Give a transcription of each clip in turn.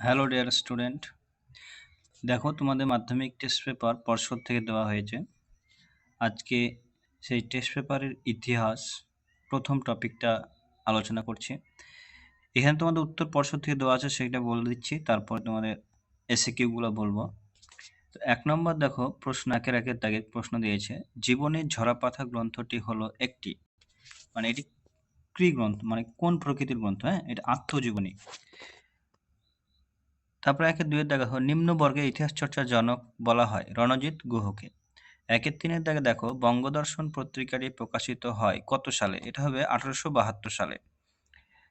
Hello dear student, দেখো তোমাদের মাধ্যমিক টেস্ট পেপার পর্ষদ থেকে দেওয়া হয়েছে। আজকে সেই টেস্ট পেপারের ইতিহাস প্রথম টপিকটা আলোচনা করছি। এখানে তোমাদের উত্তর পর্ষদ থেকে দেওয়া আছে, সেটা বলে দিচ্ছি, তারপর তোমাদের এসিকিউগুলো বলবো। তো 1 নম্বর দেখো, প্রশ্ন একের দাগে প্রশ্ন দিয়েছে, জীবনের ঝরাপাতা গ্রন্থটি হলো একটি, মানে এটি কি গ্রন্থ, মানে কোন প্রকৃতির গ্রন্থ? হ্যাঁ, এটা আত্মজীবনী। তারপরে 1-2 দেখো, নিম্ন বর্গের ইতিহাস চর্চার জনক বলা হয় রণজিৎ গুহকে। 1-3 দাগে দেখো, বঙ্গদর্শন পত্রিকাটি প্রকাশিত হয় কত সালে? এটা হবে 1872 সালে।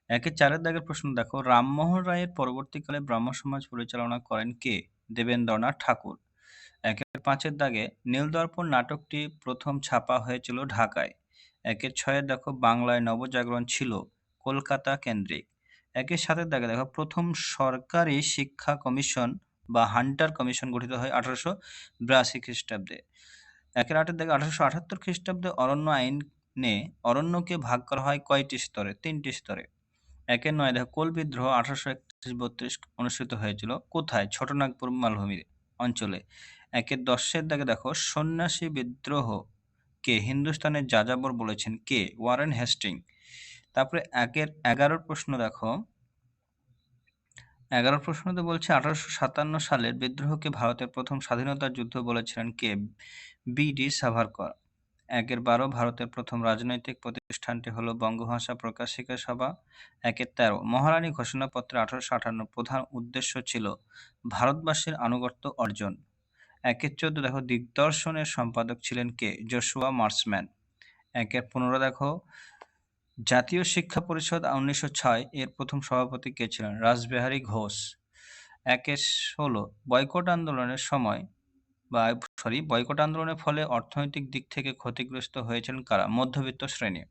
1-4 দাগের প্রশ্ন দেখো, রামমোহন রায়ের পরবর্তীকালে ব্রাহ্ম সমাজ পরিচালনা করেন কে? দেবেন্দ্রনাথ ঠাকুর। 1-5 দাগে, নীলদর্পণ নাটকটি প্রথম ছাপা হয়েছিল ঢাকায়। 1-6 দেখো, বাংলায় নবজাগরণ ছিল কলকাতা কেন্দ্রিক। 1-7 দাগে দেখো, প্রথম সরকারি শিক্ষা কমিশন বা হান্টার কমিশন গঠিত হয় 1882 খ্রিস্টাব্দে। 1-8 দাগে, 1878 খ্রিস্টাব্দে অরণ্য আইনে অরণ্যকে ভাগ করা হয় কয়টি স্তরে? 3টি স্তরে। 1-9 দেখো, কোল বিদ্রোহ 1831-32 অনুষ্ঠিত হয়েছিল কোথায়? ছোটনাগপুর মালভূমি অঞ্চলে। 1-10 দাগে দেখো, সন্ন্যাসী বিদ্রোহকে হিন্দুস্তানের যাযাবর বলেছেন কে? Warren Hastings. তারপরে 1-11 প্রশ্ন দেখো, 11 প্রশ্নতে বলছে 1857 সালের বিদ্রোহকে ভারতের প্রথম স্বাধীনতা যুদ্ধ বলেছিলেন কে? বি.ডি. সাভারকর। 1-12 ভারতের প্রথম রাজনৈতিক প্রতিষ্ঠানটি হলো বঙ্গভাষা প্রকাশিকা সভা। 1-13 মহারানী ঘোষণাপত্রে 1858 প্রধান উদ্দেশ্য ছিল ভারতবাসীর আনুগত্য অর্জন। 1-14 দেখো, দিগদর্শনের সম্পাদক ছিলেন কে? Joshua Marshman. 1-15 দেখো, জাতীয় শিক্ষা পরিষদ 1906 এর প্রথম সভাপতি কে ছিলেন? রাসবিহারী ঘোষ। 1-16 বয়কট আন্দোলনের সময় বয়কট আন্দোলনের ফলে অর্থনৈতিক দিক থেকে ক্ষতিগ্রস্ত হয়েছিলেন কারা? মধ্যবিত্ত শ্রেণী।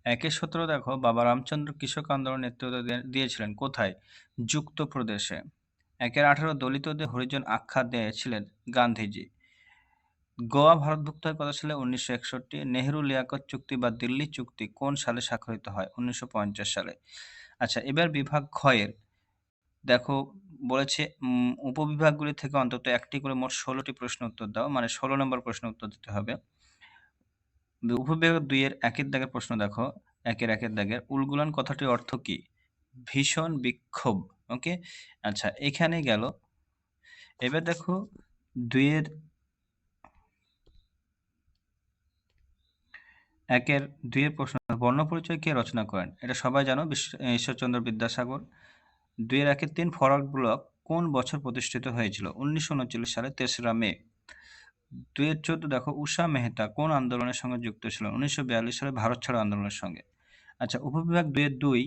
1-17 দেখো, বাবা রামচন্দ্র কৃষক আন্দোলন নেতৃত্ব দিয়েছিলেন কোথায়? যুক্তপ্রদেশে। 1-18 দলিতদের হরিজন আখ্যা দিয়েছিলেন গান্ধীজি। গোয়া ভারতভুক্ত হয় কত সালে? 1961। নেহেরু লিয়াকত চুক্তি বা দিল্লি চুক্তি কোন সালে স্বাক্ষরিত হয়? 1950 সালে। আচ্ছা, এবার বিভাগ ক্ষয়ের দেখো, বলেছে উপবিভাগগুলি থেকে অন্তত একটি করে মোট 16টি প্রশ্ন উত্তর দাও, মানে 16 নম্বর প্রশ্ন উত্তর দিতে হবে। উপবিভাগ 2 এর 1 দাগের প্রশ্ন দেখো, 1 দাগের উলগুলান কথাটির অর্থ কি? ভীষণ বিক্ষোভ। ওকে, আচ্ছা এখানে গেল। এবার দেখো 2 এর 2 এর প্রশ্ন, বর্ণপরিচয় কে রচনা করেন? এটা সবাই জানো, ঈশ্বরচন্দ্র বিদ্যাসাগর। 2 এর 1-3 ফরওয়ার্ড ব্লক কোন বছর প্রতিষ্ঠিত হয়েছিল? 1939 সালে 3রা মে। 2 এর 14 দেখো, উষা মেহতা কোন আন্দোলনের সঙ্গে যুক্ত ছিলেন? 1942 সালে ভারত ছাড়ো আন্দোলনের সঙ্গে। আচ্ছা, উপবিভাগ 2 এর 2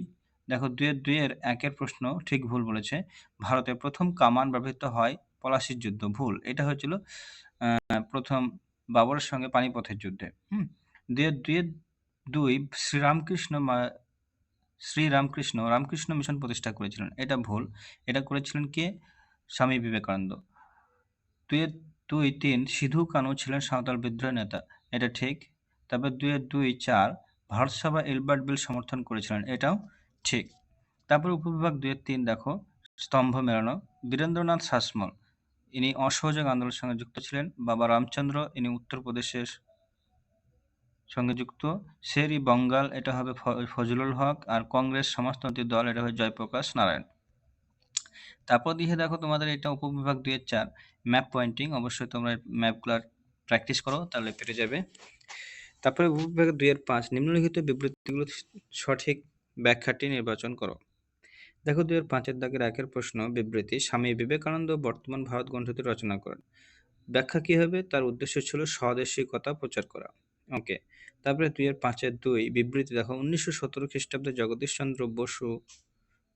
দেখো, 2 এর 2 এর 1 প্রশ্ন ঠিক ভুল বলেছে। ভারতের প্রথম কামান ব্যবহৃত হয় পলাশির যুদ্ধ, ভুল। এটা হয়েছিল প্রথম বাবরের সঙ্গে পানিপথের যুদ্ধে। 2 এর 2 রামকৃষ্ণ মিশন প্রতিষ্ঠা করেছিলেন, এটা ভুল। এটা করেছিলেন কে? স্বামী বিবেকানন্দ। 2 এর 2-3 সিধু কানু ছিলেন সাঁওতাল বিদ্রোহের নেতা, এটা ঠিক। তারপর 2 এর 2-4 ভারত সভা এলবার্ট বিল সমর্থন করেছিলেন, এটাও ঠিক। তারপর উপবিভাগ 2 এর 3 দেখো, স্তম্ভ মেলানো, বীরেন্দ্রনাথ শাসমল ইনি অসহযোগ আন্দোলনের সঙ্গে যুক্ত ছিলেন। বাবা রামচন্দ্র ইনি উত্তরপ্রদেশের সঙ্গে যুক্ত। শের-ই বঙ্গাল এটা হবে ফজলুল হক, আর কংগ্রেস সমাজতন্ত্রী দল এটা হবে জয়প্রকাশ নারায়ণ। তারপর দিয়ে দেখো, তোমাদের এটা উপবিভাগ 2 এর 4 ম্যাপ পয়েন্টিং, অবশ্যই তোমরা ম্যাপগুলার প্র্যাকটিস করো, তাহলে পেরে যাবে। তারপরে উপবিভাগ 2 এর 5 নিম্নলিখিত বিবৃতিগুলোর সঠিক ব্যাখ্যাটি নির্বাচন করো। দেখো 2 এর 5 এর দাগের 1 প্রশ্ন, বিবৃতি, স্বামী বিবেকানন্দ বর্তমান ভারত গ্রন্থটি রচনা করেন। ব্যাখ্যা কি হবে? তার উদ্দেশ্য ছিল স্বদেশিকতা প্রচার করা। ওকে। তারপরে 2 এর 5 এর 2 বিবৃতি দেখো, 1917 খ্রিস্টাব্দে জগদীশচন্দ্র বসু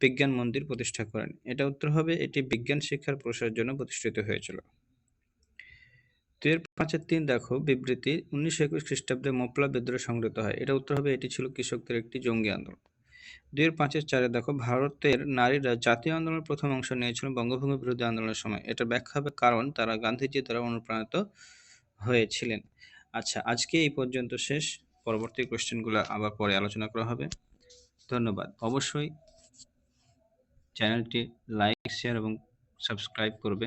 বিজ্ঞান মন্দির প্রতিষ্ঠা করেন। এটা উত্তর হবে, এটি বিজ্ঞান শিক্ষার প্রসারের জন্য প্রতিষ্ঠিত হয়েছিল। 2 এর 5 এর 3 দেখো, বিবৃতি, 1921 খ্রিস্টাব্দে মোপলা বিদ্রোহ সংঘটিত হয়। এটা উত্তর হবে, এটি ছিল কৃষকদের একটি জঙ্গি আন্দোলন। 2 এর 5 এর 4 দেখো, ভারতের নারীরা জাতীয় আন্দোলনের প্রথম অংশ নিয়েছিলেন বঙ্গভঙ্গ বিরোধী আন্দোলনের সময়। এটা ব্যাখ্যা হবে, কারণ তারা গান্ধীজি দ্বারা অনুপ্রাণিত হয়েছিলেন। আচ্ছা, আজকে এই পর্যন্ত শেষ। পরবর্তী কোশ্চেনগুলো আবার পরে আলোচনা করা হবে। ধন্যবাদ। অবশ্যই চ্যানেলটি লাইক, শেয়ার এবং সাবস্ক্রাইব করবে।